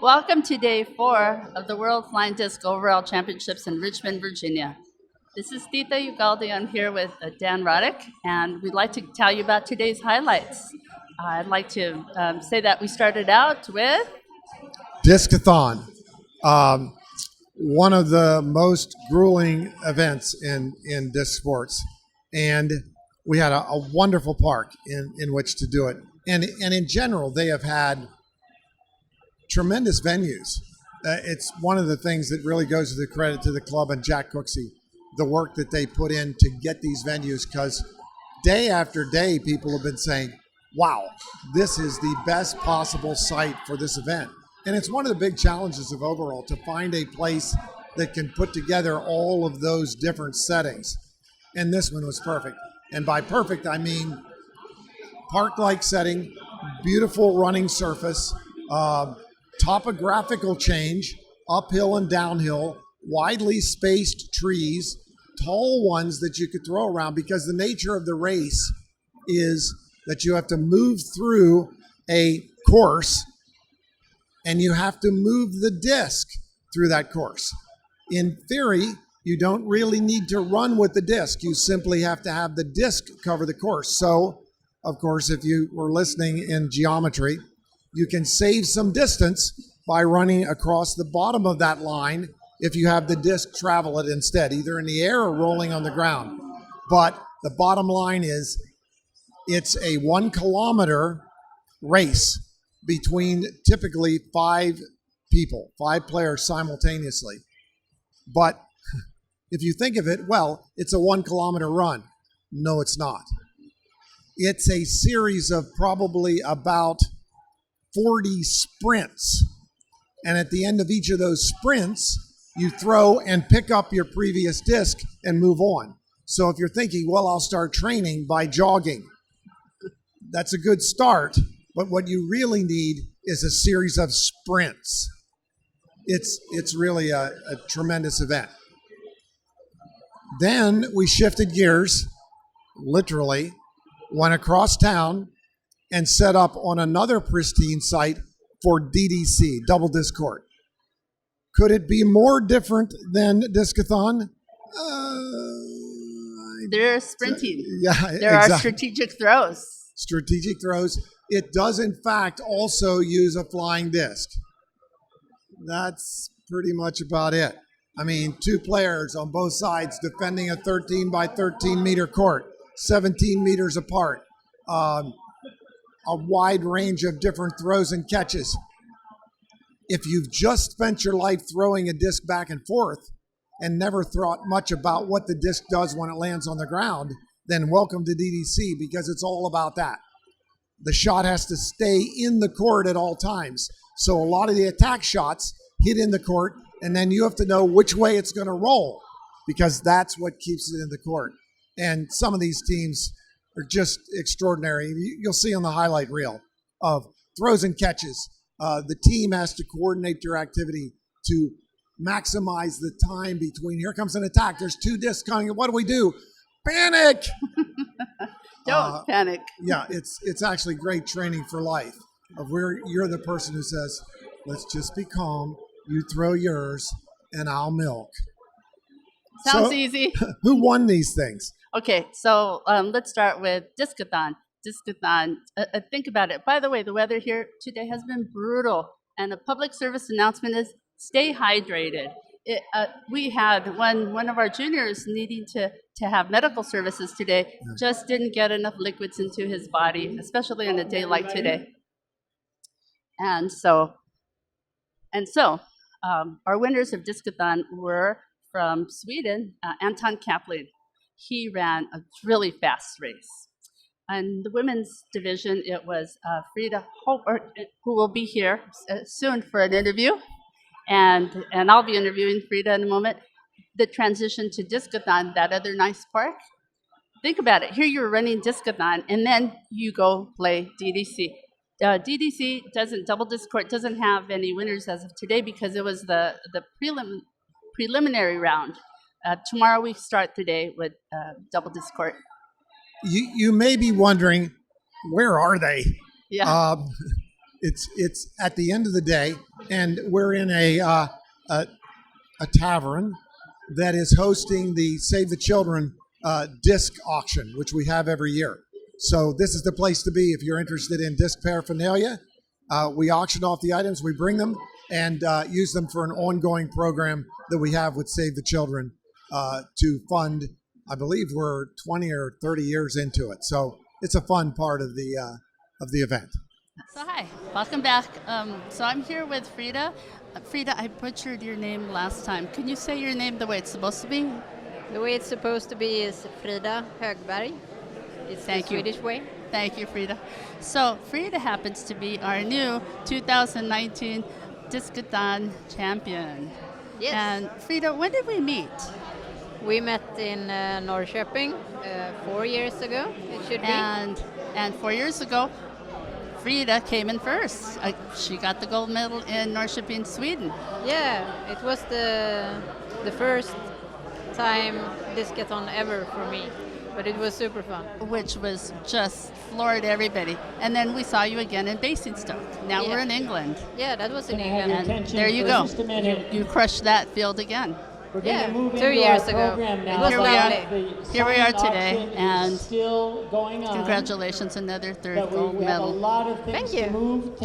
Welcome to day 4 of the World Flying Disc Overall Championships in Richmond, Virginia. This is Tita Ugalde. I'm here with Dan Roddick, and we'd like to tell you about today's highlights. I'd like to say that we started out with Discathon, one of the most grueling events in disc sports, and we had a wonderful park in which to do it. And in general, they have had tremendous venues. It's one of the things that really goes to the credit to the club and Jack Cooksey, the work that they put in to get these venues, because day after day, people have been saying, wow, this is the best possible site for this event. And it's one of the big challenges of overall to find a place that can put together all of those different settings. And this one was perfect. And by perfect, I mean park-like setting, beautiful running surface, topographical change, uphill and downhill, widely spaced trees, tall ones that you could throw around, because the nature of the race is that you have to move through a course and you have to move the disc through that course. In theory, you don't really need to run with the disc. You simply have to have the disc cover the course. So, of course, if you were listening in geometry, you can save some distance by running across the bottom of that line if you have the disc travel it instead, either in the air or rolling on the ground. But the bottom line is it's a 1 kilometer race between typically 5 people, 5 players simultaneously. But if you think of it, well, it's a 1 kilometer run. No, it's not. It's a series of probably about 40 sprints. And at the end of each of those sprints, you throw and pick up your previous disc and move on. So if you're thinking, well, I'll start training by jogging, that's a good start. But what you really need is a series of sprints. It's really a tremendous event. Then we shifted gears, literally, went across town and set up on another pristine site for DDC, double disc court. Could it be more different than Discathon? They're sprinting. Yeah, there are strategic throws. Strategic throws. It does, in fact, also use a flying disc. That's pretty much about it. I mean, 2 players on both sides defending a 13 by 13 meter court, 17 meters apart. A wide range of different throws and catches. If you've just spent your life throwing a disc back and forth and never thought much about what the disc does when it lands on the ground, then welcome to DDC, because it's all about that. The shot has to stay in the court at all times. So a lot of the attack shots hit in the court, and then you have to know which way it's going to roll, because that's what keeps it in the court. And some of these teams are just extraordinary. You'll see on the highlight reel of throws and catches. The team has to coordinate their activity to maximize the time between. Here comes an attack. There's 2 discs coming. What do we do? Panic! Don't panic. Yeah, it's actually great training for life. Of where you're the person who says, let's just be calm. You throw yours, and I'll milk. Sounds easy. Who won these things? Okay, so let's start with Discathon. Discathon, think about it. By the way, the weather here today has been brutal, and a public service announcement is stay hydrated. We had one of our juniors needing to have medical services today, just didn't get enough liquids into his body, especially on a day like today. And so our winners of Discathon were from Sweden, Anton Kaplan. He ran a really fast race. And the women's division, it was Frida Hope, who will be here soon for an interview. And I'll be interviewing Frida in a moment. The transition to Discathon, that other nice park. Think about it. Here you're running Discathon, and then you go play DDC. DDC double disc court doesn't have any winners as of today because it was the preliminary round. Tomorrow we start the day with double disc court. You may be wondering, where are they? Yeah. It's at the end of the day, and we're in a tavern that is hosting the Save the Children disc auction, which we have every year. So this is the place to be if you're interested in disc paraphernalia. We auction off the items, we bring them, and use them for an ongoing program that we have with Save the Children to fund. I believe we're 20 or 30 years into it, so it's a fun part of the event. So hi, welcome back. So I'm here with Frida. Frida, I butchered your name last time. Can you say your name the way it's supposed to be? The way it's supposed to be is Frida Högberg. It's the Swedish way. Thank you, Frida. So Frida happens to be our new 2019 Discathon champion. Yes. And Frida, when did we meet? We met in Norrköping 4 years ago, it should be. And 4 years ago, Frida came in first. She got the gold medal in Norrköping, Sweden. Yeah, it was the first time Discathon ever for me, but it was super fun. Which was just floored everybody. And then we saw you again in Basingstoke. Now we're in England. Yeah, that was in England. And there you go. You crushed that field again. Yeah, 2 years ago. It was lovely. Here we are today, and congratulations, another third gold medal. Thank you.